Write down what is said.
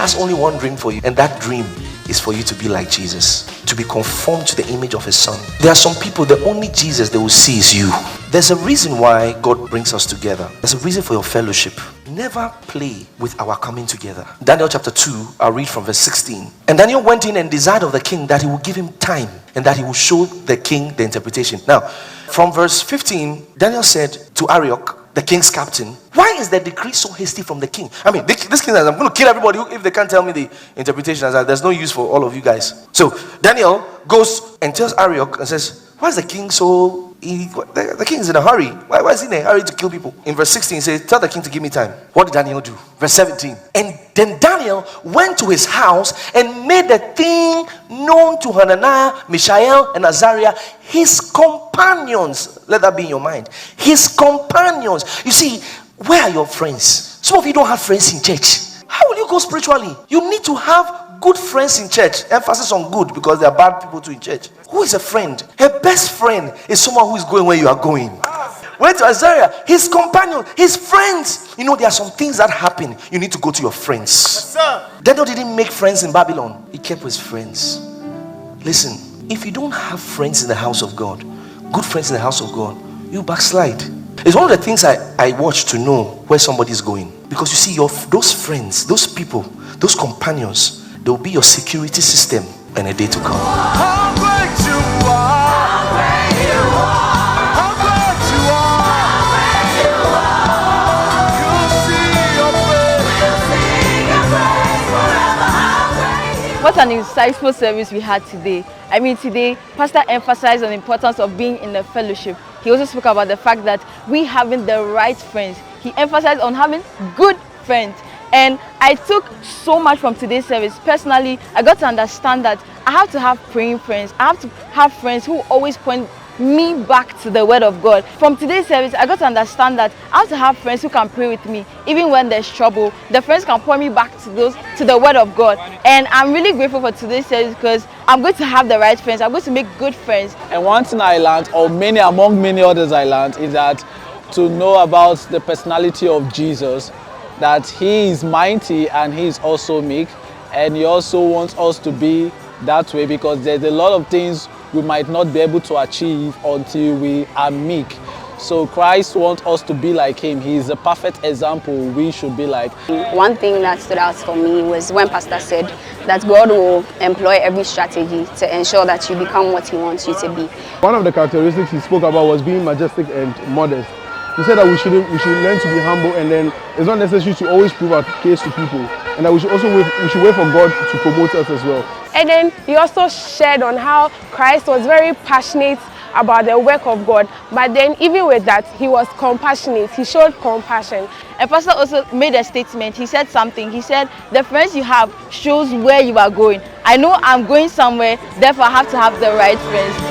has only one dream for you, and that dream is for you to be like Jesus, to be conformed to the image of his son. There are some people, the only Jesus they will see is you. There's a reason why God brings us together. There's a reason for your fellowship. Never play with our coming together. Daniel chapter 2, I'll read from verse 16. And Daniel went in and desired of the king that he would give him time and that he would show the king the interpretation. Now, from verse 15, Daniel said to Arioch, the king's captain, why is the decree so hasty from the king? I mean, this king says, I'm going to kill everybody if they can't tell me the interpretation. I said, there's no use for all of you guys. So Daniel goes and tells Arioch and says, why is the king so... The king is in a hurry. Why is he in a hurry to kill people? In verse 16, he says, tell the king to give me time. What did Daniel do? Verse 17. And then Daniel went to his house and made the thing known to Hananiah, Mishael, and Azariah, his companions. Let that be in your mind. His companions. You see, where are your friends? Some of you don't have friends in church. How will you go spiritually? You need to have good friends in church. Emphasis on good, because there are bad people too in church. Who is a friend? Her best friend is someone who is going where you are going. Went to Azariah, his companion, his friends. You know, there are some things that happen. You need to go to your friends. Yes, Daniel didn't make friends in Babylon. He kept his friends. Listen, if you don't have friends in the house of God, good friends in the house of God, you backslide. It's one of the things I watch to know where somebody is going. Because you see, those friends, those people, those companions, they will be your security system in a day to come. How great you are. How great you are. How great you are. How great you are. You see your praise. You sing your praise forever. How great you are. What an insightful service we had today. I mean, today, Pastor emphasized on the importance of being in the fellowship. He also spoke about the fact that we having the right friends. He emphasized on having good friends. And I took so much from today's service. Personally, I got to understand that I have to have praying friends. I have to have friends who always point me back to the word of God. From today's service, I got to understand that I have to have friends who can pray with me. Even when there's trouble, the friends can point me back to the word of God. And I'm really grateful for today's service because I'm going to have the right friends. I'm going to make good friends. And one thing I learned, or many among many others I learned, is that to know about the personality of Jesus, that he is mighty and he is also meek, and he also wants us to be that way, because there's a lot of things we might not be able to achieve until we are meek. So Christ wants us to be like him. He is a perfect example we should be like. One thing that stood out for me was when Pastor said that God will employ every strategy to ensure that you become what he wants you to be. One of the characteristics he spoke about was being majestic and modest. He said that we should learn to be humble, and then it's not necessary to always prove our case to people, and that we should wait for God to promote us as well. And then he also shared on how Christ was very passionate about the work of God, but then even with that, he was compassionate. He showed compassion. And Pastor also made a statement. He said something. He said, the friends you have shows where you are going. I know I'm going somewhere, therefore I have to have the right friends.